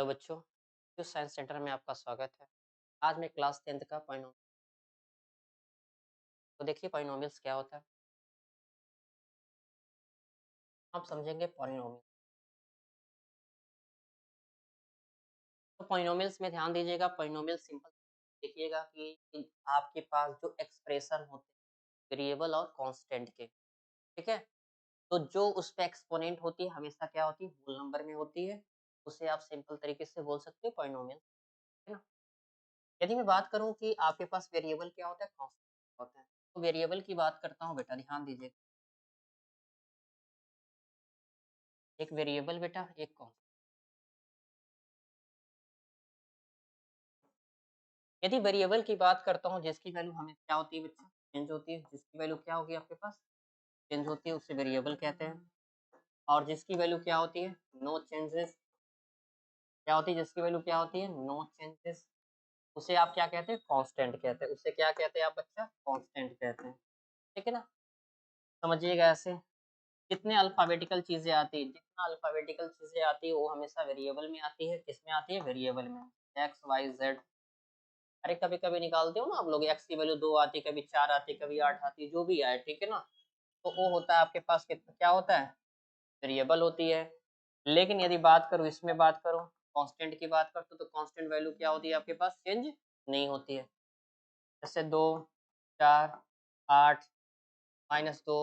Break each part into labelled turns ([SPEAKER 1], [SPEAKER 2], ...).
[SPEAKER 1] Hello बच्चों, cues science centre में आपका स्वागत है। आज मैं क्लास 10th का पॉइनोमियल। तो देखिए पॉइनोमियल्स क्या होता है। आप समझेंगे पॉलिनोमियल। तो पॉइनोमियल्स में ध्यान दीजिएगा, पॉइनोमियल सिंपल देखिएगा कि आपके पास जो एक्सप्रेशन होते हैं वेरिएबल और कांस्टेंट के, ठीक है। तो जो उस पे एक्सपोनेंट होती है हमेशा क्या होती है, होल नंबर में होती है। उसे आप सिंपल तरीके से बोल सकते हो पॉइनोमियल, है ना। यदि मैं बात करूं कि आपके पास वेरिएबल क्या होता है, कांस्टेंट होता है। तो वेरिएबल की बात करता हूं बेटा, ध्यान दीजिए। एक वेरिएबल बेटा, एक कांस्टेंट। यदि वेरिएबल की बात करता हूँ जिसकी वैल्यू हमें क्या होती है बच्चा, चेंज होती है, जिसकी वैल्यू क्या होगी आपके पास, चेंज होती है, उसे वेरिएबल कहते हैं। और जिसकी वैल्यू क्या होती है, नो चेंजेस, क्या होती है, जिसकी वैल्यू क्या होती है, नो चेंजेस, उसे आप क्या कहते हैं, कांस्टेंट कहते हैं। उसे क्या कहते हैं आप बच्चा, कांस्टेंट कहते हैं, ठीक है ना। समझिएगा ऐसे कितने अल्फाबेटिकल चीजें आती है, जितना अल्फाबेटिकल चीजें आती है वो हमेशा वेरिएबल में आती है। किसमें आती है, वेरिएबल में। एक्स वाई जेड, अरे कभी-कभी निकालते हो ना आप लोग, एक्स की वैल्यू 2 आती है, कभी 4 आती है, कभी 8 आती है, जो भी आए, ठीक है ना। तो वो होता है आपके पास कितना, क्या होता है, वेरिएबल होती है। लेकिन यदि बात करूँ, इसमें बात करूँ, कांस्टेंट की बात करते हो, तो कांस्टेंट वैल्यू क्या होती है आपके पास, चेंज नहीं होती है। जैसे 2, 4, 8, -2,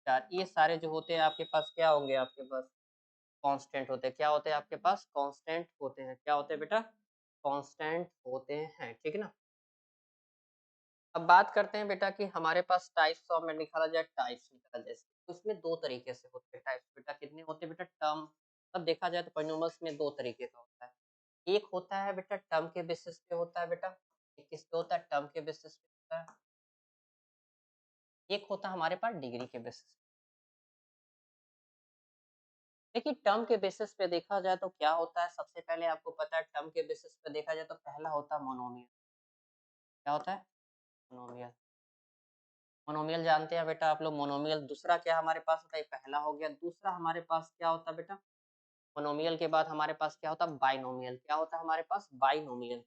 [SPEAKER 1] 4, ये सारे जो होते हैं आपके पास क्या होंगे, आपके पास कांस्टेंट होते हैं। क्या होते हैं आपके पास, कांस्टेंट होते हैं। क्या होते हैं बेटा, कांस्टेंट होते हैं, ठीक है ना। अब बात करते हैं बेटा कि हमारे पास टाइप्स ऑफ में निकाला जाए, टाइप्स निकाला जाए, तो इसमें 2 तरीके से होते हैं टाइप्स बेटा। कितने होते हैं बेटा, टर्म। अब देखा जाए तो पॉलिनोमियल्स में 2 तरीके का होता है। एक होता है बेटा टर्म के बेसिस पे होता है बेटा, एक किस पे होता है, टर्म के बेसिस पे होता है। एक होता है हमारे पास डिग्री के बेसिस। देखिए टर्म के बेसिस पे देखा जाए तो क्या होता है, सबसे पहले आपको पता है टर्म के बेसिस पे देखा जाए तो पहला होता है मोनोमियल। क्या होता है, मोनोमियल। मोनोमियल जानते हैं बेटा आप लोग, मोनोमियल। दूसरा क्या हमारे पास होता है, पहला हो गया। दूसरा हमारे पास क्या होता है बेटा, मोनोमियल के बाद हमारे पास क्या होता है, बाइनोमियल। क्या होता है हमारे पास, बाइनोमियल।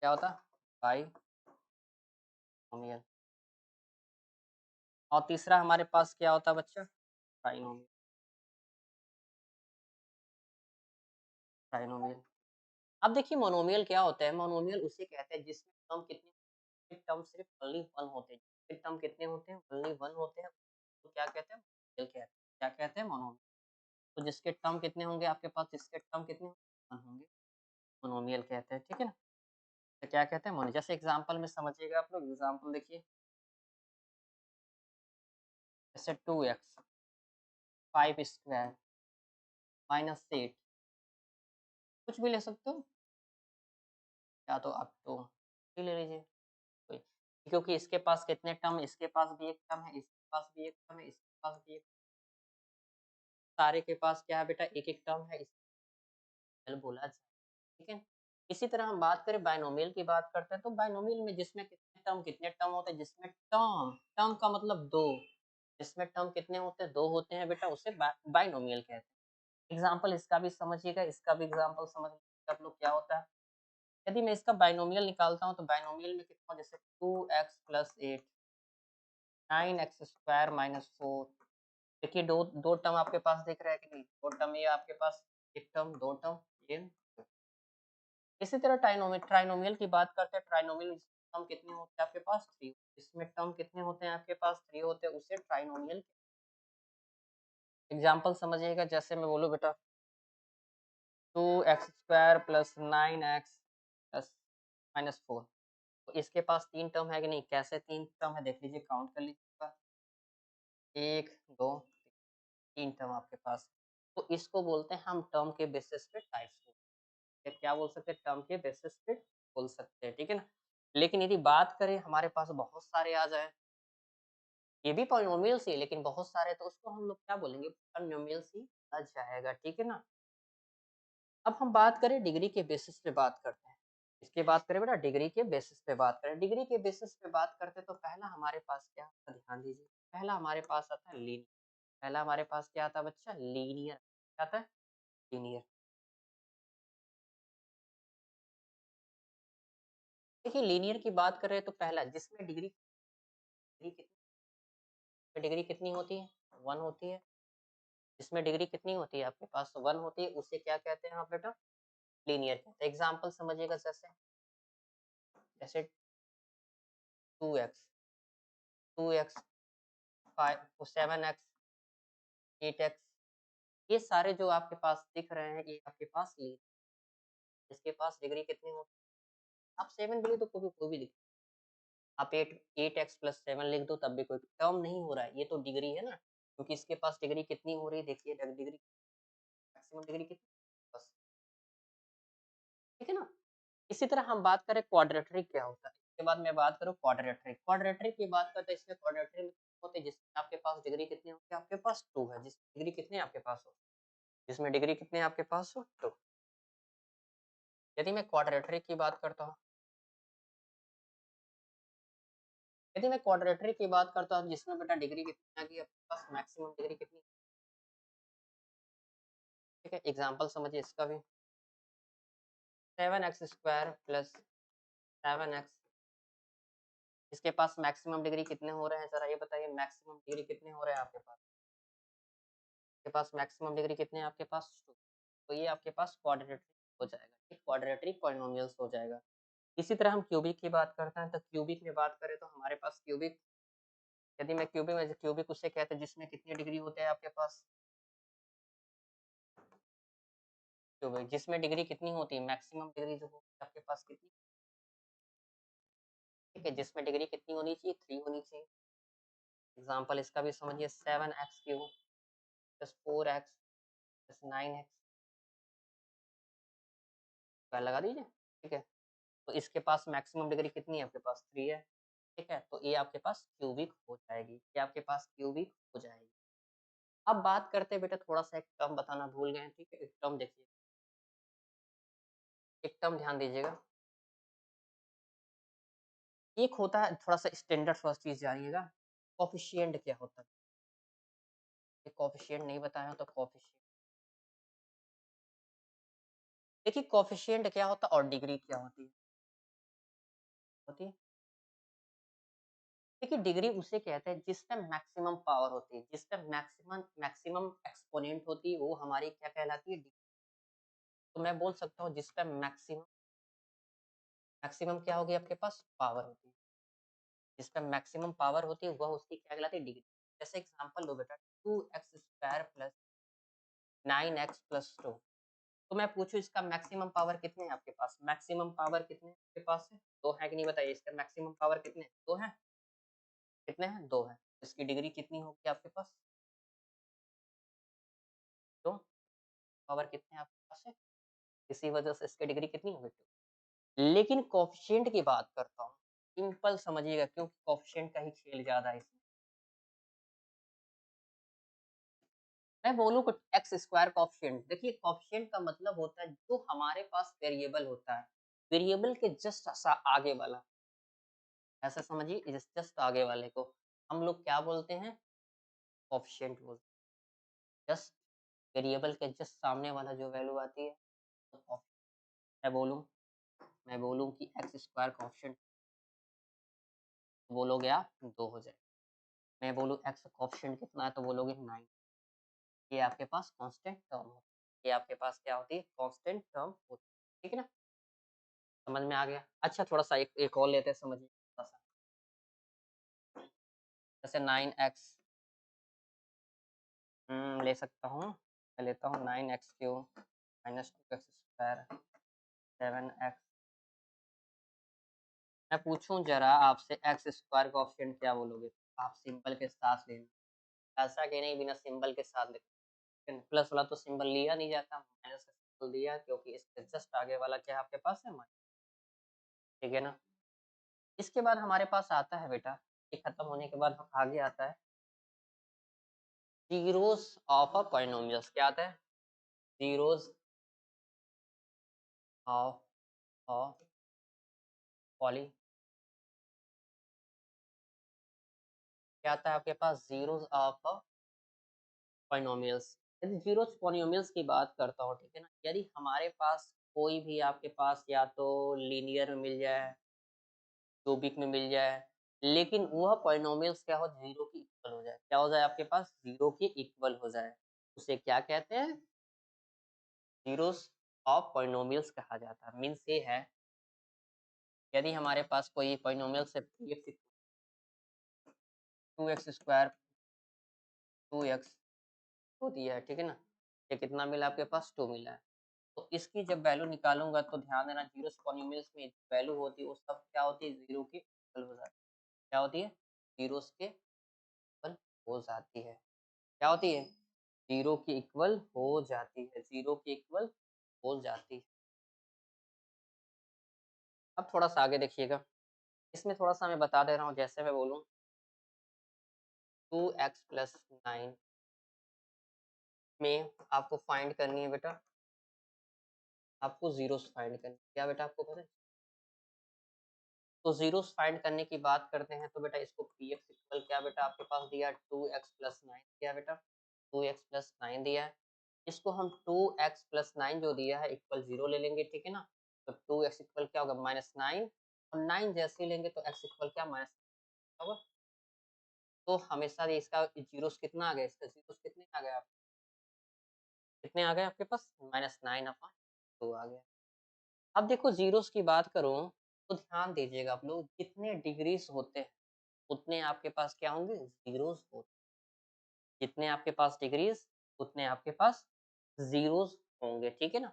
[SPEAKER 1] क्या होता है, बाइनोमियल। और तीसरा हमारे पास क्या होता है बच्चा, ट्राइनोमियल। ट्राइनोमियल। अब देखिए मोनोमियल क्या होता है, मोनोमियल उसे कहते हैं जिसमें टर्म कितने, टर्म सिर्फ ओनली वन होते हैं। जिसके टर्म कितने होते हैं, ओनली वन होते हैं, तो क्या कहते हैं, मोनोमियल कहते हैं। क्या कहते हैं, मोनोमियल। तो जिसके टर्म कितने होंगे आपके पास, जिसके टर्म कितने वन होंगे, मोनोमियल कहते हैं, ठीक है ना। तो क्या कहते हैं, मोनो। जैसे एग्जांपल में समझिएगा आप लोग, एग्जांपल देखिए, जैसे 2x 5 स्क्वायर -8, कुछ भी ले सकते हो, या तो आप तो ही ले लीजिए कोई। क्योंकि इसके पास कितने टर्म, इसके पास भी एक टर्म है, इसके पास भी एक टर्म है, इसके पास भी एक, सारे के पास क्या है बेटा, एक एक टर्म है, इसलिए बोला जाए, ठीक है। इसी तरह हम बात करें बाइनोमियल की बात करते हैं, तो बाइनोमियल में जिसमें कितने टर्म होते हैं, जिसमें टर्म, टर्म का मतलब दो, जिसमें टर्म कितने होते हैं, दो होते हैं बेटा, उसे बाइनोमियल कहते हैं। एग्जाम्पल इसका भी समझिएगा, इसका भी एग्जाम्पल समझ लीजिएगा आप लोग, क्या होता है। यदि मैं इसका बाइनोमियल निकालता हूँ तो बाइनोमियल में कितना, जैसे 2x + 8, 9x स्क्वायर -4। देखिए दो दो टर्म आपके पास दिख रहा है कि नहीं, दो टर्म, ये आपके पास एक टर्म, दो टर्म, ये। इसी तरह ट्राइनोमियल की बात करते हैं, ट्राइनोमियल टर्म कितने होते हैं आपके पास, 3। इसमें टर्म कितने होते हैं आपके पास, 3 होते हैं, उसे ट्राइनोमियल। एग्जांपल समझिएगा, जैसे मैं बोलूँ बेटा 2x स्क्वायर + 9x + -4। तो इसके पास 3 टर्म है कि नहीं, कैसे 3 टर्म है देख लीजिए, काउंट कर लीजिएगा, 1, 2, 3 टर्म आपके पास। तो इसको बोलते हैं हम टर्म के बेसिस पे टाइप्स को, या क्या बोल सकते हैं, टर्म के बेसिस पे बोल सकते हैं, ठीक है ना। लेकिन यदि बात करें हमारे पास बहुत सारे आ जाए, ये भी पॉलिनोमियल्स ही है लेकिन बहुत सारे, तो उसको हम लोग क्या बोलेंगे, पॉलिनोमियल्स ही आ जाएगा, ठीक है ना। अब हम बात करें डिग्री के बेसिस पे बात करते हैं। इसकी बात करें बेटा, डिग्री के बेसिस पे बात करें, डिग्री के बेसिस पे बात करते हैं, तो पहला हमारे पास क्या आता है, ध्यान दीजिए, पहला हमारे पास आता है लीनियर। पहला हमारे पास क्या आता है बच्चा, लीनियर। क्या आता है, लीनियर। देखिए लीनियर की बात कर रहे हैं तो पहला जिसमें डिग्री कितनी होती है? 1 होती है। इसमें डिग्री कितनी होती है आपके पास? 1 होती है, उसे क्या कहते हैं आप बेटा? लीनियर कहते हैं। एग्ज़ाम्पल समझिएगा जैसे 2x 2x 5 7x 8x ये सारे जो आपके पास दिख रहे हैं, ये आपके पास इसके पास डिग्री कितनी होती है? आप 7 के लिए तो कोई भी लिख आप 8x प्लस 7 लिख दो तब भी कोई टर्म नहीं हो रहा है, ये तो डिग्री है ना, क्योंकि इसके पास डिग्री कितनी हो रही है देखिए डिग्री मैक्सिमम डिग्री कितनी बस, ठीक है ना? इसी तरह हम बात करें क्वाड्रेटरी क्या होता है? इसके बाद मैं बात करूँ क्वाड्रेटरी की बात करते हैं इसमें क्वाड्रेटरी में होते हैं जिसमें आपके पास डिग्री कितनी होती है? आपके पास 2 है, जिसमें डिग्री कितनी आपके पास हो? जिसमें डिग्री कितनी आपके पास हो? 2 यदि मैं क्वाड्रेटरी की बात करता हूँ यदि मैं क्वाड्रेटरी की बात करता हूँ जिसमें बेटा डिग्री कितनी आ गई आपके पास मैक्सिमम डिग्री कितनी ठीक है एग्जांपल समझिए इसका भी 7x स्क्वायर प्लस 7x इसके पास मैक्सिमम डिग्री कितने हो रहे हैं जरा ये बताइए मैक्सिमम डिग्री कितने हो रहे हैं आपके पास मैक्सिमम डिग्री कितने हैं आपके पास 2 तो ये आपके पास क्वाड्रेटरी हो जाएगा ठीक क्वाड्रेटरी पॉलिनोमियल्स हो जाएगा इसी तरह हम क्यूबिक की बात करते हैं तो क्यूबिक में बात करें तो हमारे पास क्यूबिक यदि मैं क्यूबिक उसे कहते हैं जिसमें कितनी डिग्री होते हैं आपके पास क्यूबिक जिसमें डिग्री कितनी होती है मैक्सिमम डिग्री जो होती है आपके पास कितनी ठीक है जिसमें डिग्री कितनी होनी चाहिए 3 होनी चाहिए एग्जाम्पल इसका भी समझिए 7x³ plus 4x plus 9x लगा दीजिए ठीक है तो इसके पास मैक्सिमम डिग्री कितनी है आपके पास 3 है ठीक है तो ये आपके पास क्यूबिक हो जाएगी ये आपके पास क्यूबिक हो जाएगी अब बात करते हैं बेटा थोड़ा सा एक टर्म बताना भूल गए हैं ठीक है एक टर्म देखिए एक टर्म ध्यान दीजिएगा एक होता है थोड़ा सा स्टैंडर्ड फर्स्ट चीज जानिएगा कोफिशिएंट क्या होता है कोफिशिएंट नहीं बताया तो कोफिशिएंट देखिए कोफिशिएंट क्या होता है और डिग्री क्या होती है देखिए डिग्री उसे कहते हैं जिस पे मैक्सिमम पावर होती है जिस पे मैक्सिमम मैक्सिमम एक्सपोनेंट होती है वो हमारी क्या कहलाती है डिग्री तो मैं बोल सकता हूँ जिस पे मैक्सिमम मैक्सिमम क्या होगी आपके पास पावर होती है जिस पे मैक्सिमम पावर होती है वह उसकी क्या कहलाती है डिग्री जैसे एग्जांपल लो बेटा 2x² प्लस 9x प्लस 2 तो मैं पूछूं इसका मैक्सिमम पावर कितने हैं आपके पास मैक्सिमम पावर कितने आपके पास है दो है कि नहीं बताइए इसका मैक्सिमम पावर कितने दो है कितने हैं दो है इसकी डिग्री कितनी होगी आपके पास दो पावर कितने हैं आपके पास है इसी वजह से इसकी डिग्री कितनी होगी टू लेकिन कोफिशिएंट की बात करता हूँ सिंपल समझिएगा क्योंकि कोफिशिएंट का ही खेल ज्यादा है इसमें मैं बोलूँ कुछ एक्स स्क्वायर कोफिशिएंट देखिए कोफिशिएंट का मतलब होता है जो हमारे पास वेरिएबल होता है वेरिएबल के जस्ट आगे वाला ऐसा समझिए जस्ट आगे वाले को हम लोग क्या बोलते हैं कोफिशिएंट बोलते हैं जस्ट वेरिएबल के जस्ट सामने वाला जो वैल्यू आती है तो मैं बोलूँ कि एक्स स्क्वायर कोफिशिएंट बोलोगे आप 2 हो जाए मैं बोलूँ एक्स कोफिशिएंट कितना है तो बोलोगे 9 ये आपके पास कांस्टेंट टर्म होती है ये आपके पास क्या होती है कांस्टेंट टर्म होती है ठीक है ना समझ में आ गया अच्छा थोड़ा सा एक और लेते हैं समझिए थोड़ा सा जैसे 9x ले सकता हूँ मैं लेता हूँ 9x³ minus 2x square 7x मैं पूछूं जरा आपसे एक्स स्क्वायर का ऑप्शन क्या बोलोगे आप सिंबल के साथ लेना ऐसा कि नहीं बिना सिंबल के साथ लेते प्लस वाला तो सिंबल लिया नहीं जाता माइनस का सिंबल दिया क्योंकि इसके जस्ट आगे वाला क्या है आपके पास है माइनस ठीक है ना इसके बाद हमारे पास आता है बेटा ये खत्म होने के बाद आगे आता है जीरोस ऑफ अ पॉलिनोमियल्स क्या आता है जीरोस ऑफ अ पॉली क्या आता है आपके पास जीरोस ऑफ अ पॉलिनोमियल्स यदि जीरोस पॉलिनोमियल्स की बात करता हूँ ठीक है ना यदि हमारे पास कोई भी आपके पास या तो लीनियर में मिल जाए क्यूबिक में मिल जाए, लेकिन वह पॉलिनोमियल्स क्या हो, 0 के इक्वल हो जाए। क्या हो जाए आपके पास? 0 के इक्वल हो जाए। उसे क्या कहते हैं? ज़ीरोस ऑफ पॉलिनोमियल्स कहा जाता है। मीन्स ये है, यदि हमारे पास कोई पॉलिनोमियल्स है px 2x स्क्वायर 2x तो दिया है, ठीक है ना? ये कितना मिला आपके पास? 2 मिला है। तो इसकी जब वैल्यू निकालूँगा तो ध्यान देना, ज़ीरोस पॉलिनोमियल्स में वैल्यू होती है वो सब क्या होती है? 0 के इक्वल हो जाती है। क्या होती है? ज़ीरोस के इक्वल हो जाती है। क्या होती है? 0 के इक्वल हो जाती है, 0 के इक्वल हो जाती है। अब थोड़ा-सा आगे देखिएगा, इसमें थोड़ा-सा मैं बता दे रहा हूँ, जैसे मैं बोलूँ 2x + 9 में आपको फाइंड करनी है बेटा, आपको ज़ीरोस फाइंड करनी है। क्या बेटा आपको पता है? तो ज़ीरोस फाइंड करने की बात करते हैं तो बेटा इसको px इक्वल क्या बेटा आपके पास दिया 2x + 9 दिया बेटा, 2x + 9 दिया है। इसको हम 2x + 9 जो दिया है इक्वल 0 ले लेंगे, ठीक है ना? तो 2x इक्वल क्या होगा? -9 और 9 जैसे ही लेंगे तो x इक्वल क्या? माइनस होगा। तो हमेशा ये इसका ज़ीरोस कितना आ गया? इसका ज़ीरोस कितने आ गए आप कितने आ गए आपके पास? -9/2 आ गया। अब देखो ज़ीरोस की बात करूँ तो ध्यान दीजिएगा आप लोग, जितने डिग्रीज़ होते हैं उतने आपके पास क्या होंगे? ज़ीरोस होते हैं। जितने आपके पास डिग्रीज़ उतने आपके पास ज़ीरोस होंगे, ठीक है ना?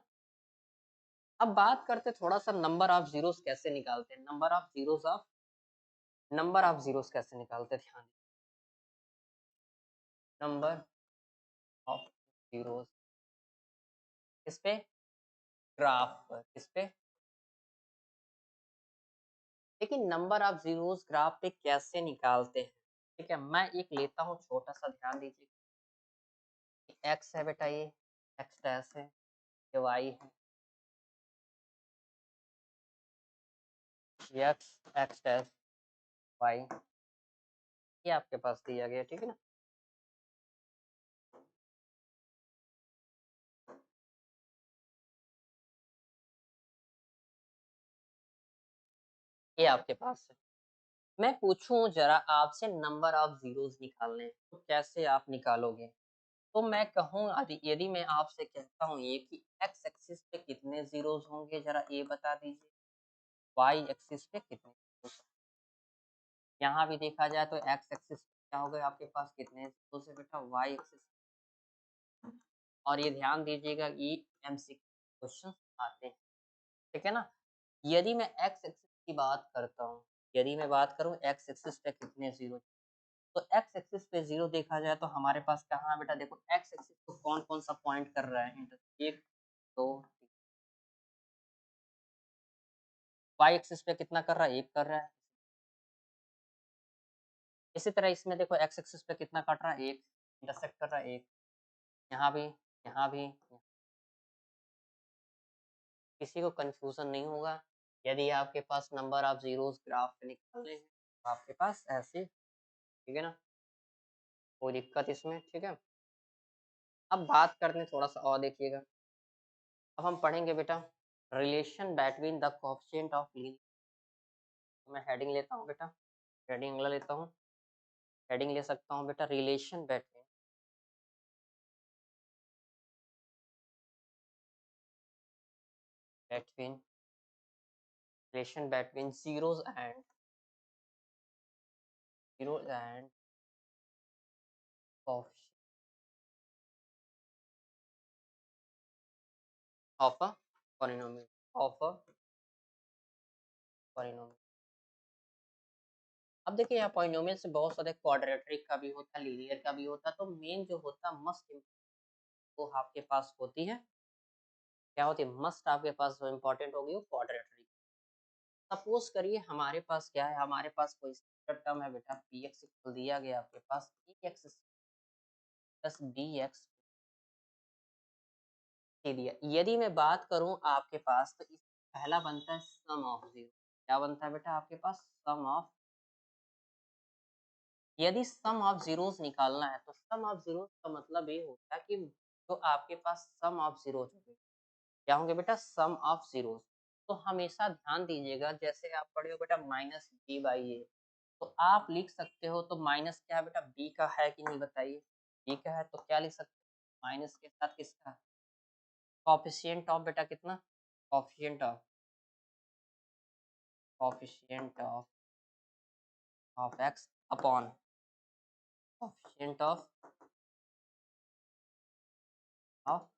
[SPEAKER 1] अब बात करते हैं थोड़ा-सा नंबर ऑफ ज़ीरोस कैसे निकालते हैं? नंबर ऑफ ज़ीरोस कैसे निकालते हैं? ध्यान नंबर ऑफ ज़ीरोस किस पे? ग्राफ पर। किस पे? लेकिन नंबर ऑफ ज़ीरोस ग्राफ पे कैसे निकालते हैं? ठीक है, मैं एक लेता हूँ छोटा-सा, ध्यान दीजिए। एक्स है बेटा ये, एक्स डैश है, ये वाई है, एक्स एक्स डैश वाई, ये आपके पास दिया गया, ठीक है ना? ये आपके पास है। मैं पूछूँ ज़रा आपसे नंबर ऑफ ज़ीरोस निकालने हैं, तो कैसे आप निकालोगे? तो मैं कहूँ यदि यदि मैं आपसे कहता हूँ ये कि एक्स एक्सिस पे कितने ज़ीरोस होंगे ज़रा ये बता दीजिए, वाई एक्सिस पे कितने ज़ीरोस? यहाँ भी देखा जाए तो एक्स एक्सिस पे क्या हो गए आपके पास कितने ज़ीरोस है बेटा? Y axis. और ये ध्यान दीजिएगा ये एमसीक्यू क्वेश्चन आते हैं, ठीक है ना? यदि मैं एक्स एक्सिस की बात करता हूँ, यदि मैं बात करूँ एक्स एक्सिस पे कितने ज़ीरो, तो एक्स एक्सिस पे 0 देखा जाए तो हमारे पास कहाँ है बेटा? देखो एक्स एक्सिस को कौन-कौन सा पॉइंट कर रहा है? 1, 2, वाई एक्सिस पे कितना कर रहा है? 1 कर रहा है। इसी तरह इसमें देखो एक्स एक्सिस पे कितना काट रहा है? 1, इंटरसेक्ट कर रहा है 1, यहाँ भी, यहाँ भी। किसी को कन्फ्यूज़न नहीं होगा। यदि आपके पास नंबर ऑफ ज़ीरोज़ ग्राफ पे निकालने हैं, तो आपके पास ऐसे, ठीक है ना? कोई दिक्कत इसमें, ठीक है? अब बात करते हैं थोड़ा-सा और देखिएगा। अब हम पढ़ेंगे बेटा relation between the coefficient of linear. मैं हेडिंग लेता हूँ बेटा, हेडिंग अगला लेता हूँ। हेडिंग ले सकता हूँ बेटा between relation between zeros and coefficient of a polynomial of a polynomial. अब देखिए यहाँ पॉलिनोमियल से बहुत सारे क्वाड्रेटिक का भी होता है, लीनियर का भी होता है, तो मेन जो होता है मस्ट वो आपके पास होती है, क्या होती है? मस्ट आपके पास जो इम्पोर्टेंट होगी वो क्वाड्रेटिक। सपोज़ करिए हमारे पास क्या है, हमारे पास कोई स्टैंडर्ड टर्म है बेटा px इक्वल दिया गया आपके पास ax प्लस bx के दिया। यदि मैं बात करूँ आपके पास तो इस पहला बनता है सम ऑफ ज़ीरो। क्या बनता है बेटा आपके पास? सम ऑफ। यदि सम ऑफ ज़ीरोज़ निकालना है तो सम ऑफ ज़ीरोज़ का मतलब ये होता है कि जो आपके पास सम ऑफ ज़ीरोज़ होंगे, क्या होंगे बेटा? सम ऑफ ज़ीरोज़। तो हमेशा ध्यान दीजिएगा, जैसे आप पढ़े हो बेटा माइनस बी बाई ए, तो आप लिख सकते हो, तो माइनस क्या है बेटा, बी का है कि नहीं बताइए, बी का है, तो क्या लिख सकते हो, माइनस के साथ किसका, कॉफिशिएंट ऑफ बेटा कितना, coefficient of, coefficient of x upon coefficient of x,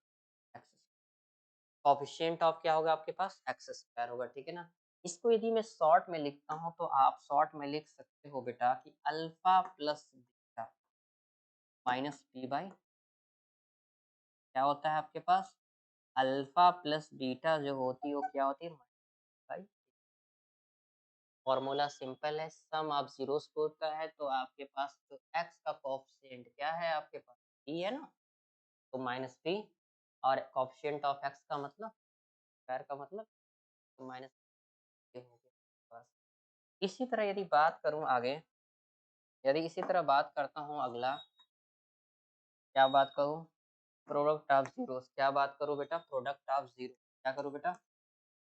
[SPEAKER 1] coefficient of क्या होगा आपके पास, एक्स स्क्वायर होगा, ठीक है ना। इसको यदि मैं शॉर्ट में लिखता हूँ, तो आप शॉर्ट में लिख सकते हो बेटा कि alpha plus beta minus B by, क्या होता है आपके पास, अल्फा प्लस बीटा जो होती है वो क्या होती है, बाई, फॉर्मूला सिंपल है, सम ऑफ जीरोस को होता है, तो आपके पास तो एक्स का कोएफिशिएंट क्या है आपके पास, बी है ना, तो माइनस बी, और कोएफिशिएंट ऑफ एक्स का मतलब, स्क्वायर का मतलब, तो माइनस बी हो गया बस। इसी तरह यदि बात करूं आगे, यदि इसी तरह बात करता हूं अगला, क्या बात करूं, प्रोडक्ट ऑफ जीरोस, क्या बात करूं बेटा, प्रोडक्ट ऑफ जीरो, क्या करूं बेटा,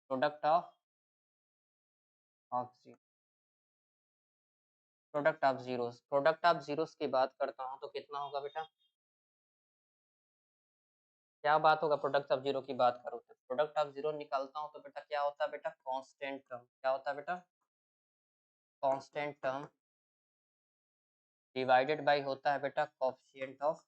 [SPEAKER 1] product of zero, product of zeros, product of zeros की बात करता हूं तो कितना होगा बेटा, क्या बात होगा, प्रोडक्ट ऑफ जीरो की बात करूं तो प्रोडक्ट ऑफ जीरो निकालता हूं तो बेटा क्या होता है बेटा, कांस्टेंट टर्म, क्या होता है बेटा, कांस्टेंट टर्म डिवाइडेड बाय होता है बेटा कोएफिशिएंट ऑफ,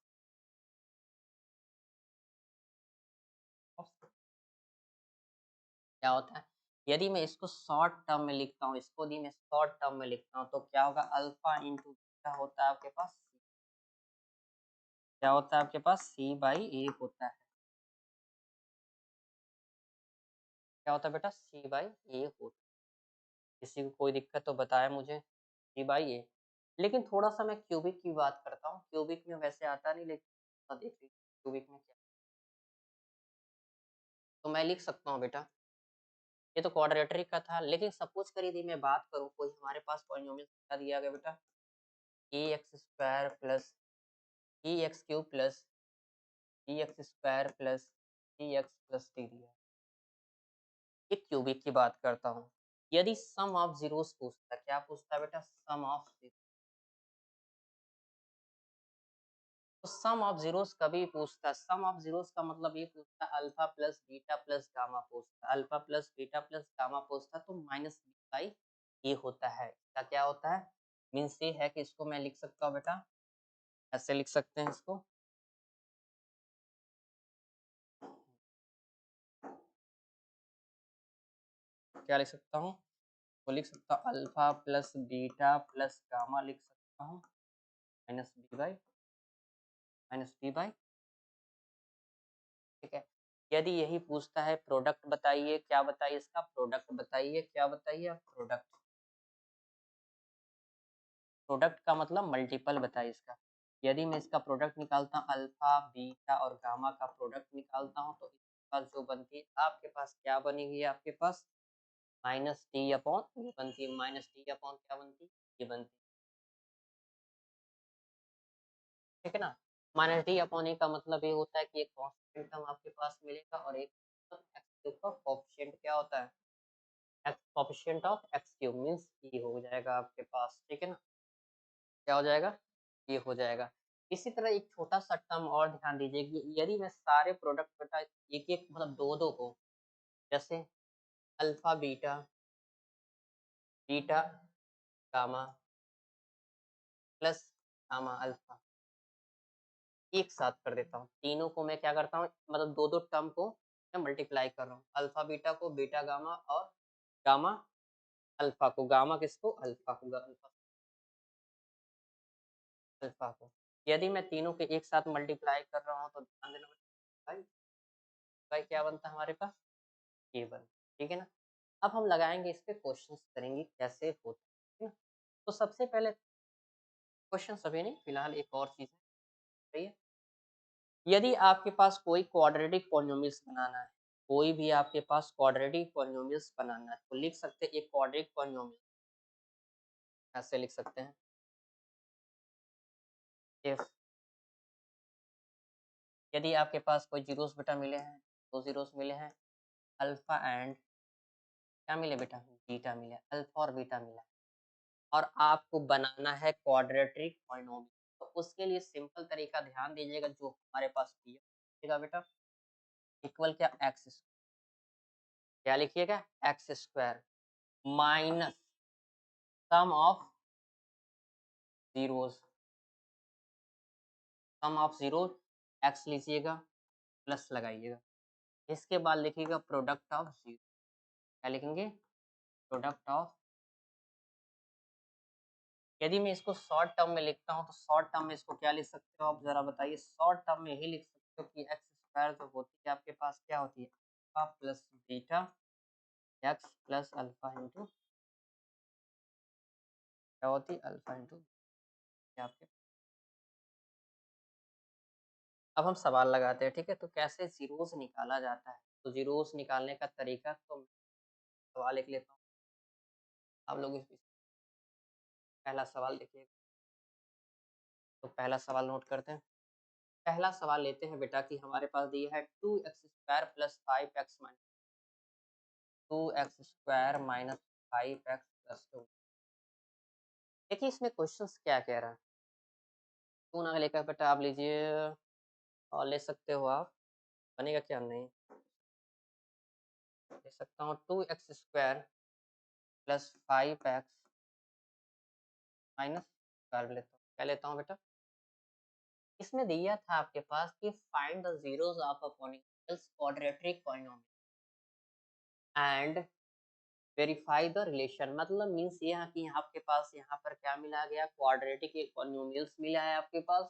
[SPEAKER 1] क्या होता है, यदि मैं इसको शॉर्ट टर्म में लिखता हूँ, इसको यदि मैं शॉर्ट टर्म में लिखता हूँ तो क्या होगा, अल्फा इंटू बीटा होता है आपके पास, क्या होता है आपके पास, सी बाई ए होता है, क्या होता है बेटा, सी बाई ए होता है। किसी को कोई दिक्कत तो बताया मुझे, सी बाई ए। लेकिन थोड़ा सा मैं क्यूबिक की बात करता हूँ, क्यूबिक में वैसे आता नहीं, लेकिन देख लीजिए क्यूबिक में क्या, तो मैं लिख सकता हूँ बेटा, ये तो क्वाड्रेटिक का था, लेकिन सपोज करिए यदि मैं बात करूँ, कोई हमारे पास पॉलिनोमियल क्या दिया गया बेटा, A X square plus E X cube plus D X square plus D X plus D दिया है। एक क्यूबिक की बात करता हूँ, यदि सम ऑफ जीरोस पूछता, क्या पूछता है बेटा, सम ऑफ जीरो, तो सम ऑफ जीरोस कभी पूछता है, सम ऑफ जीरोस का मतलब ये पूछता है, alpha plus beta plus gamma पूछता है, alpha plus beta plus gamma पूछता है, तो माइनस बी बाई ए होता है, इसका क्या होता है, मीन्स ये है कि इसको मैं लिख सकता हूँ बेटा, ऐसे लिख सकते हैं इसको, क्या लिख सकता हूँ, वो लिख सकता हूँ alpha plus beta plus gamma लिख सकता हूँ, माइनस बी बाई, ठीक है। यदि यही पूछता है प्रोडक्ट बताइए, क्या बताइए इसका, प्रोडक्ट बताइए, क्या बताइए आप, प्रोडक्ट, प्रोडक्ट का मतलब मल्टीपल बताइए इसका, यदि मैं इसका प्रोडक्ट निकालता हूँ, अल्फा बीटा और गामा का प्रोडक्ट निकालता हूँ, तो इसके पास जो बनती है आपके पास, क्या बनेगी आपके पास, माइनस टी अपॉन ये बनती है, माइनस टी अपॉन क्या बनती है, ये बनती है, ठीक है ना। माइनस डी अपॉन ए का मतलब ये होता है कि एक कांस्टेंट टर्म आपके पास मिलेगा, और एक एक्स क्यूब का कोएफिशिएंट क्या होता है, x coefficient of x cube means ये हो जाएगा आपके पास, ठीक है ना, क्या हो जाएगा, ये हो जाएगा। इसी तरह एक छोटा सा टर्म और ध्यान दीजिए कि यदि मैं सारे प्रोडक्ट बेटा एक एक मतलब दो दो को, जैसे alpha beta, beta gamma plus gamma alpha एक साथ कर देता हूँ, तीनों को मैं क्या करता हूँ, मतलब दो दो टर्म को मैं मल्टीप्लाई कर रहा हूँ, अल्फा बीटा को बीटा गामा, और गामा अल्फा को, गामा किसको, अल्फा को, अल्फा अल्फा को, यदि मैं तीनों के एक साथ मल्टीप्लाई कर रहा हूँ तो ध्यान देना भाई, भाई क्या बनता है हमारे पास, ये बन, ठीक है ना। अब हम लगाएंगे इस पे क्वेश्चंस, करेंगे कैसे होता है, ठीक है ना। तो सबसे पहले क्वेश्चन सभी नहीं, फिलहाल एक और चीज है, सही है, यदि आपके पास कोई क्वाड्रेटिक पॉलिनोमियल्स बनाना है, कोई भी आपके पास क्वाड्रेटिक पॉलिनोमियल्स बनाना है, तो लिख सकते हैं एक क्वाड्रेटिक पॉलिनोमियल, ऐसे लिख सकते हैं, इफ, यदि आपके पास कोई जीरोस बेटा मिले हैं, दो जीरोस मिले हैं, अल्फा एंड क्या मिले बेटा? बीटा मिला, अल्फा और बीटा मिला। और आपको बनाना है क्वाड्रेटिक पॉलिनोमियल, तो उसके लिए सिंपल तरीका ध्यान दीजिएगा जो हमारे पास दिया बेटा, इक्वल क्या एक्स, क्या लिखिएगा X square minus sum of zeros, sum of zero X लीजिएगा प्लस लगाइएगा, इसके बाद लिखिएगा प्रोडक्ट ऑफ जीरो, क्या लिखेंगे प्रोडक्ट ऑफ। यदि मैं इसको शॉर्ट टर्म में लिखता हूँ तो शॉर्ट टर्म में इसको क्या लिख सकते हो आप जरा बताइए, शॉर्ट टर्म में ही लिख सकते हो कि एक्स स्क्वायर जो होती है आपके पास क्या होती है alpha plus beta x plus alpha into क्या होती है अल्फा इंटू आपके। अब हम सवाल लगाते हैं, ठीक है, तो कैसे जीरोस निकाला जाता है, तो जीरोस निकालने का तरीका तो मैं सवाल लिख लेता हूँ, आप लोग पहला सवाल देखिए, तो पहला सवाल नोट करते हैं। पहला सवाल लेते हैं बेटा कि हमारे पास दिया है 2x² plus 5x minus 2x² minus 5x plus 2। देखिए इसमें क्वेश्चंस क्या कह रहा है, टू ना लेकर बेटा आप लीजिए और ले सकते हो आप, बनेगा क्या नहीं, ले सकता हूँ 2x² प्लस 5x माइनस 12 लेता हूँ, क्या लेता हूँ बेटा, इसमें दिया था आपके पास कि find the zeros of a polynomials quadratic polynomial and verify the relation, मतलब मीन्स ये है कि आपके पास यहाँ पर क्या मिला गया क्वाड्रेटिक एक पॉलीनोमियल्स मिला है आपके पास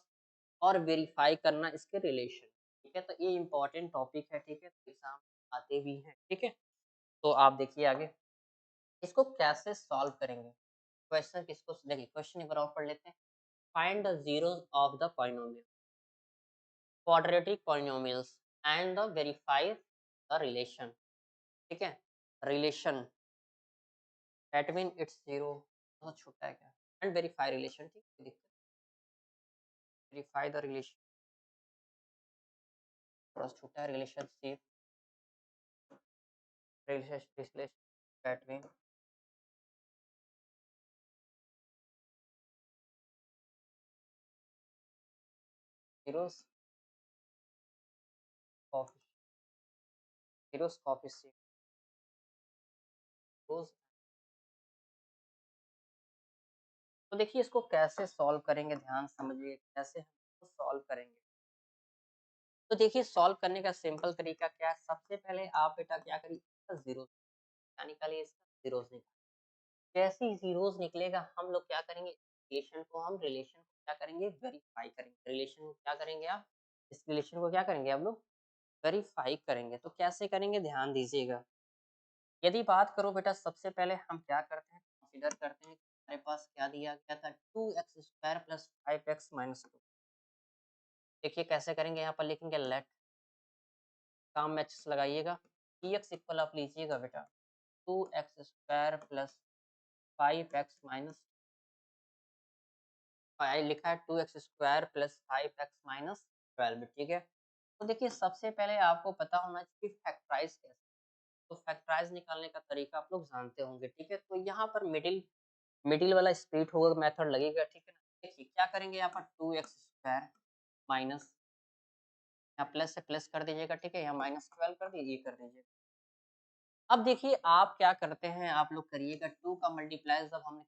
[SPEAKER 1] और वेरीफाई करना इसके रिलेशन, ठीक है, तो ये इंपॉर्टेंट टॉपिक है, ठीक है, तो एग्जाम आते भी हैं, ठीक है। तो आप देखिए आगे इसको कैसे सॉल्व करेंगे, क्वेश्चन किसको देखिए, क्वेश्चन एक बार और पढ़ लेते हैं, find the zeros of the polynomial quadratic polynomials and the verify the relation, ठीक है, relation that mean it's zero, बहुत छोटा है क्या, and verify relation, ठीक है, verify the relation, थोड़ा छोटा है relationship, relation that mean zeros coefficient, zeros coefficient those। तो देखिए इसको कैसे सॉल्व करेंगे, ध्यान समझिए कैसे हम इसको सॉल्व करेंगे। तो देखिए सॉल्व करने का सिंपल तरीका क्या है, सबसे पहले आप बेटा क्या करिए इसका जीरो निकालिए, इसका जीरोस निकालिए, जैसे ही जीरोस निकलेगा हम लोग क्या करेंगे, रिलेशन को क्या करेंगे वेरीफाई करेंगे, रिलेशन को क्या करेंगे आप, इस रिलेशन को क्या करेंगे आप लोग वेरीफाई करेंगे। तो कैसे करेंगे ध्यान दीजिएगा, यदि बात करो बेटा सबसे पहले हम क्या करते हैं कंसीडर करते हैं, हमारे पास क्या दिया गया था 2x² प्लस 5x माइनस 2। देखिए कैसे करेंगे, यहाँ पर लिखेंगे लेट काम मैचेस लगाइएगा, px इक्वल आप लीजिएगा बेटा 2x² प्लस 5x माइनस लिखा है 2x² प्लस 5x माइनस 12, ठीक है। तो देखिए सबसे पहले आपको पता होना चाहिए फैक्टराइज कैसे, तो फैक्टराइज निकालने का तरीका आप लोग जानते होंगे, ठीक है। तो यहाँ पर मिडिल मिडिल वाला स्प्लिट होगा मेथड लगेगा, ठीक है ना। देखिए क्या करेंगे यहाँ पर 2x² माइनस यहाँ प्लस से प्लस कर दीजिएगा, ठीक है, यहाँ माइनस 12 कर दीजिए, कर दीजिए। अब देखिए आप क्या करते हैं, आप लोग करिएगा 2 का मल्टीप्लाई जब हमने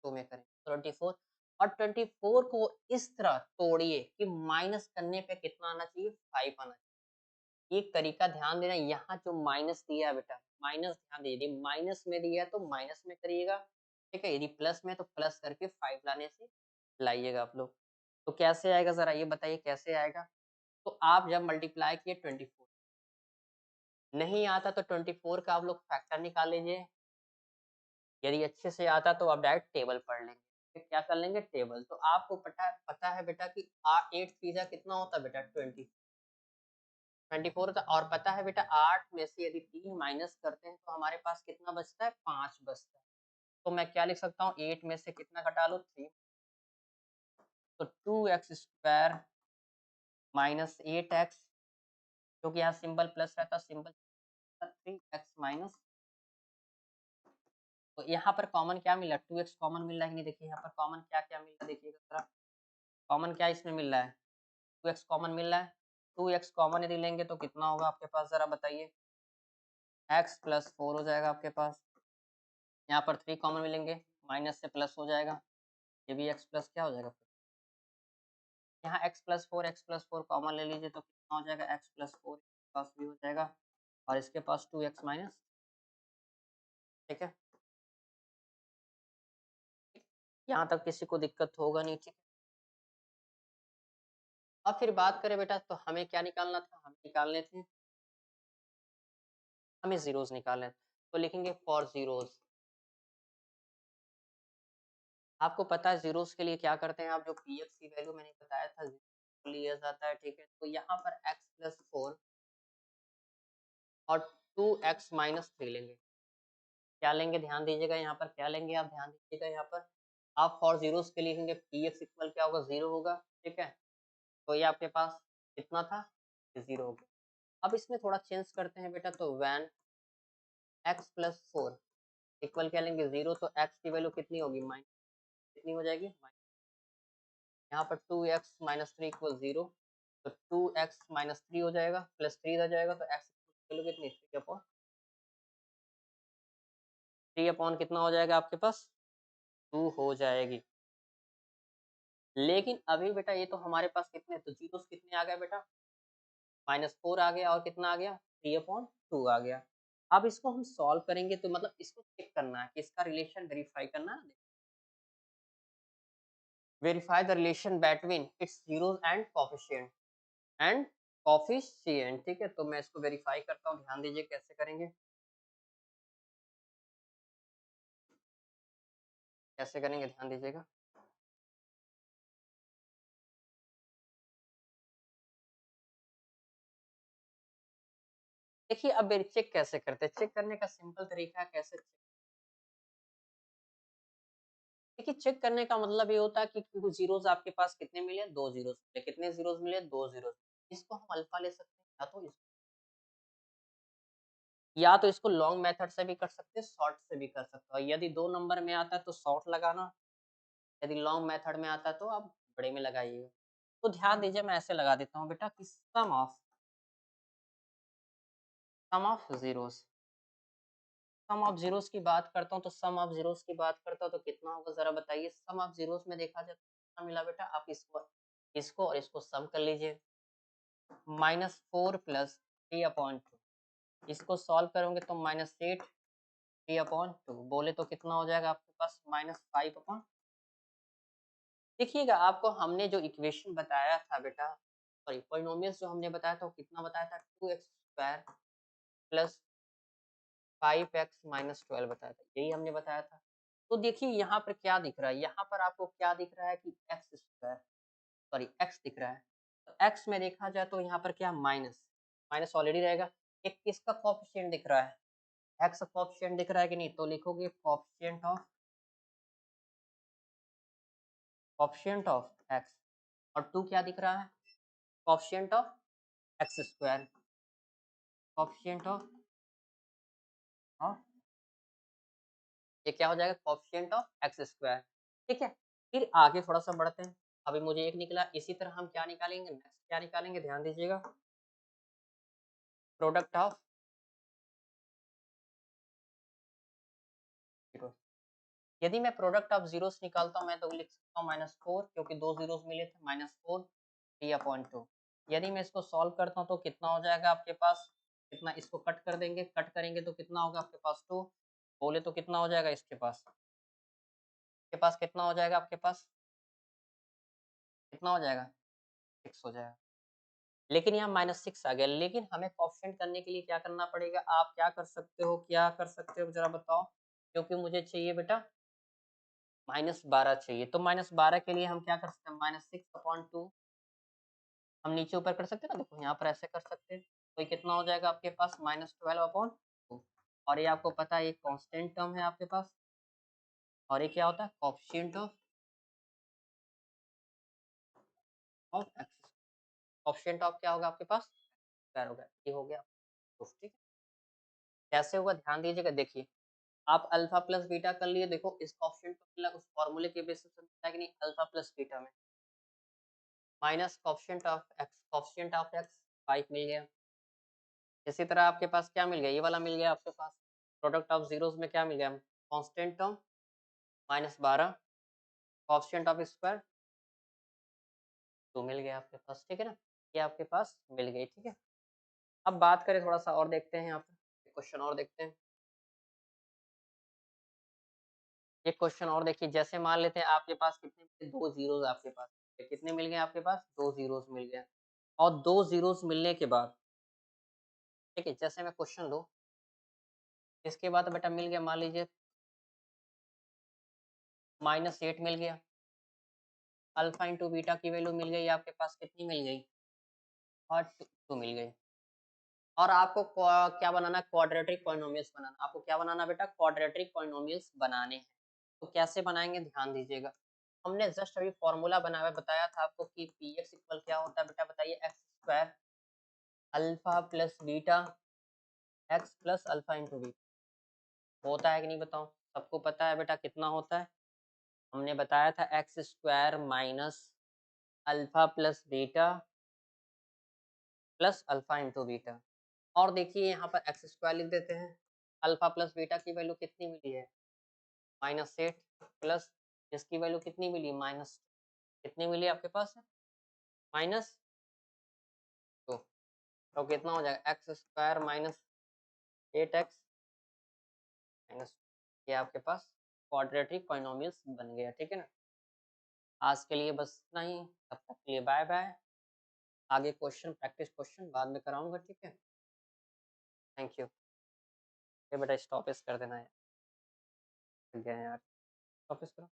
[SPEAKER 1] 2 में करें 24 और 24 को इस तरह तोड़िए कि माइनस करने पे कितना आना चाहिए 5 आना चाहिए। एक तरीका ध्यान देना, यहाँ जो माइनस दिया है बेटा माइनस ध्यान दीजिए, माइनस में दिया है तो माइनस में करिएगा, ठीक है, यदि प्लस में तो प्लस करके 5 लाने से लाइएगा आप लोग। तो कैसे आएगा जरा ये बताइए कैसे आएगा, तो आप जब मल्टीप्लाई किए 24 नहीं आता तो 24 का आप लोग फैक्टर निकाल लीजिए, यदि अच्छे से आता तो आप डायरेक्ट टेबल पढ़ लेंगे, फिर क्या कर लेंगे टेबल। तो आपको पता है बेटा कि 8 तीजा कितना होता है बेटा 24 का, और पता है बेटा 8 में से यदि 3 माइनस करते हैं तो हमारे पास कितना बचता है 5 बचता है। तो मैं क्या लिख सकता हूँ 8 में से कितना घटा लो 3, तो 2x² माइनस 8x, क्योंकि यहाँ सिंबल प्लस रहता सिंबल 3x माइनस तो यहाँ पर कॉमन क्या मिला? 2x कॉमन मिल रहा है कि नहीं? देखिए यहाँ पर कॉमन क्या-क्या मिल रहा है देखिएगा ज़रा। कॉमन क्या इसमें मिल रहा है? 2x कॉमन मिल रहा है। 2x कॉमन यदि लेंगे तो कितना होगा आपके पास ज़रा बताइए? x + 4 हो जाएगा आपके पास। यहाँ पर 3 कॉमन मिलेंगे, माइनस से प्लस हो जाएगा। ये भी x प्लस क्या हो जाएगा? यहाँ x + 4 कॉमन ले लीजिए तो कितना हो जाएगा? x + 4 पास भी हो जाएगा और इसके पास 2x माइनस, ठीक है? यहाँ तक किसी को दिक्कत होगा नहीं, ठीक है? अब फिर बात करें बेटा तो हमें क्या निकालना था? हमें निकालने थे, हमें ज़ीरोज़ निकालने थे। तो लिखेंगे फॉर ज़ीरोज़। आपको पता है ज़ीरोज़ के लिए क्या करते हैं आप? जो px की वैल्यू मैंने बताया था ज़ीरो लिया जाता है, ठीक है? तो यहाँ पर x + 4 और 2x - 3 लेंगे। क्या लेंगे ध्यान दीजिएगा यहाँ पर, क्या लेंगे आप ध्यान दीजिएगा यहाँ पर। आप फॉर ज़ीरोज़ के लिए लिखेंगे px इक्वल क्या होगा? 0 होगा, ठीक है? तो ये आपके पास कितना था? 0 हो गया। अब इसमें थोड़ा चेंज करते हैं बेटा, तो व्हेन x + 4 इक्वल क्या लेंगे? 0, तो x की वैल्यू कितनी होगी? माइनस कितनी हो जाएगी? यहाँ पर 2x - 3 = 0, तो 2x - 3 हो जाएगा, प्लस 3 इधर जाएगा, तो x की वैल्यू कितनी? 3 अपॉन कितना हो जाएगा आपके पास? 2 हो जाएगी। लेकिन अभी बेटा ये तो हमारे पास कितने, तो ज़ीरोज़ कितने आ गए बेटा? -4 आ गया और कितना आ गया? 3/2 आ गया। अब इसको हम सॉल्व करेंगे तो मतलब इसको चेक करना है कि इसका रिलेशन वेरीफाई करना है। Verify the relation between its zeros and coefficient, ठीक है? तो मैं इसको वेरीफाई करता हूँ, ध्यान दीजिए कैसे करेंगे? कैसे करेंगे ध्यान दीजिएगा। देखिए अब चेक कैसे करते हैं? चेक करने का सिंपल तरीका है कैसे देखिए चेक करने का मतलब ये होता है कि क्योंकि ज़ीरोज़ आपके पास कितने मिले? 2 ज़ीरोज़ मिले। कितने ज़ीरोज़ मिले? 2 ज़ीरोज़। इसको हम अल्फ़ा ले सकते हैं या तो इसको लॉन्ग मेथड से भी कर सकते हैं, शॉर्ट से भी कर सकते हो। यदि 2 नंबर में आता है तो शॉर्ट लगाना, यदि लॉन्ग मेथड में आता है तो आप बड़े में लगाइएगा। तो ध्यान दीजिए मैं ऐसे लगा देता हूँ बेटा कि sum of zeros. Sum of zeros की बात करता हूँ तो सम ऑफ ज़ीरोज़ की बात करता हूँ तो कितना होगा ज़रा बताइए? सम ऑफ ज़ीरोज़ में देखा जाए तो कितना मिला बेटा? आप इसको इसको और इसको सम कर लीजिए। -4 + 3/2 इसको सॉल्व करोगे तो -8 3/2 बोले तो कितना हो जाएगा आपके पास? -5 देखिएगा आपको हमने जो इक्वेशन बताया था बेटा, सॉरी पॉलिनोमियल्स जो हमने बताया था वो कितना बताया था? 2x² प्लस 5x माइनस 12 बताया था, यही हमने बताया था। तो देखिए यहाँ पर क्या दिख रहा है? यहाँ पर आपको क्या दिख रहा है कि x दिख रहा है। तो x में देखा जाए तो यहाँ पर क्या माइनस, माइनस ऑलरेडी रहेगा। एक किसका कोएफिशिएंट दिख रहा है? x का कोएफिशिएंट दिख रहा है कि नहीं? तो लिखोगे कोएफिशिएंट ऑफ x और 2 क्या दिख रहा है? Coefficient of x², coefficient of of ये क्या हो जाएगा? कोएफिशिएंट ऑफ x², ठीक है? फिर आगे थोड़ा-सा बढ़ते हैं। अभी मुझे एक निकला, इसी तरह हम क्या निकालेंगे? नेक्स्ट क्या निकालेंगे? ध्यान दीजिएगा। Product of zero. यदि मैं प्रोडक्ट ऑफ ज़ीरोज़ निकालता हूँ, मैं तो लिख सकता हूँ -4 क्योंकि 2 ज़ीरोज़ मिले थे, -4 3/2। यदि मैं इसको सॉल्व करता हूँ तो कितना हो जाएगा आपके पास? कितना इसको कट कर देंगे, कट करेंगे तो कितना होगा आपके पास? 2 बोले तो कितना हो जाएगा इसके पास? इसके पास कितना हो जाएगा आपके पास? कितना हो जाएगा? 6 हो जाएगा। लेकिन यहाँ -6 आ गया, लेकिन हमें कोएफ़िशिएंट करने के लिए क्या करना पड़ेगा? आप क्या कर सकते हो ज़रा बताओ? क्योंकि मुझे चाहिए बेटा -12 चाहिए, तो -12 के लिए हम क्या कर सकते हैं? -6/2 हम नीचे ऊपर कर सकते हैं ना, देखो यहाँ पर ऐसे कर सकते हैं। तो ये कितना हो जाएगा आपके पास? -12/2 और ये आपको पता है ये कांस्टेंट टर्म है आपके पास और ये क्या होता है? Coefficient of x. Coefficient of क्या होगा आपके पास? स्क्वायर होगा, ये हो गया प्रूफ, ठीक है? कैसे होगा ध्यान दीजिएगा देखिए। आप अल्फा प्लस बीटा कर लिए, देखो इस कोएफ़िशिएंट को मिला उस फॉर्मूले के बेसिस पे मिलता है कि नहीं, अल्फा प्लस बीटा में माइनस कोएफ़िशिएंट ऑफ एक्स 5 मिल गया। इसी तरह आपके पास क्या मिल गया, ये वाला मिल गया आपके पास, प्रोडक्ट ऑफ ज़ीरोज़ में क्या मिल गया, constant term -12 coefficient of square 2 मिल गया आपके पास, ठीक है ना? ये आपके पास मिल गई, ठीक है? अब बात करें थोड़ा-सा और देखते हैं यहाँ पे, एक क्वेश्चन और देखते हैं। एक क्वेश्चन और देखिए, जैसे मान लेते हैं आपके पास कितने मिले, 2 ज़ीरोज़ आपके पास, कितने मिल गए आपके पास, 2 ज़ीरोज़ मिल गए और 2 ज़ीरोज़ मिलने के बाद, ठीक है, जैसे मैं क्वेश्चन लूँ, इसके बाद बेटा मिल गया मान लीजिए -8 मिल गया, अल्फ़ा इंटू बीटा की वैल्यू मिल गई आपके पास, कितनी मिल गई और 2 मिल गई। और आपको क्या बनाना है, क्वाड्रेटिक पॉलिनोमियल्स बनाना। आपको क्या बनाना बेटा, क्वाड्रेटिक पॉलिनोमियल्स बनाने हैं। तो कैसे बनाएँगे ध्यान दीजिएगा। हमने जस्ट अभी फॉर्मूला बनाया बताया था आपको कि पीएक्स इक्वल क्या होता है बेटा, बताइए, x square alpha plus beta x plus alpha into beta होता है कि नहीं बताओ? सबको पता है बेटा कितना होता है? हमने बताया था x square minus alpha plus beta plus alpha into beta. और देखिए यहाँ पर एक्स स्क्वायर लिख देते हैं, अल्फा प्लस बीटा की वैल्यू कितनी मिली है, -8 प्लस इसकी वैल्यू कितनी मिली, माइनस कितनी मिली आपके पास, -2। तो कितना हो जाएगा, x square minus 8x minus, ये आपके पास क्वाड्रेटिक पॉलिनोमियल्स बन गया, ठीक है ना? आज के लिए बस इतना ही, तब तक के लिए बाय बाय। आगे क्वेश्चन प्रैक्टिस क्वेश्चन बाद में कराऊंगा, ठीक है? Thank you. ये बेटा स्टॉपेज कर देना यार, थक गए हैं यार, स्टॉपेज करो।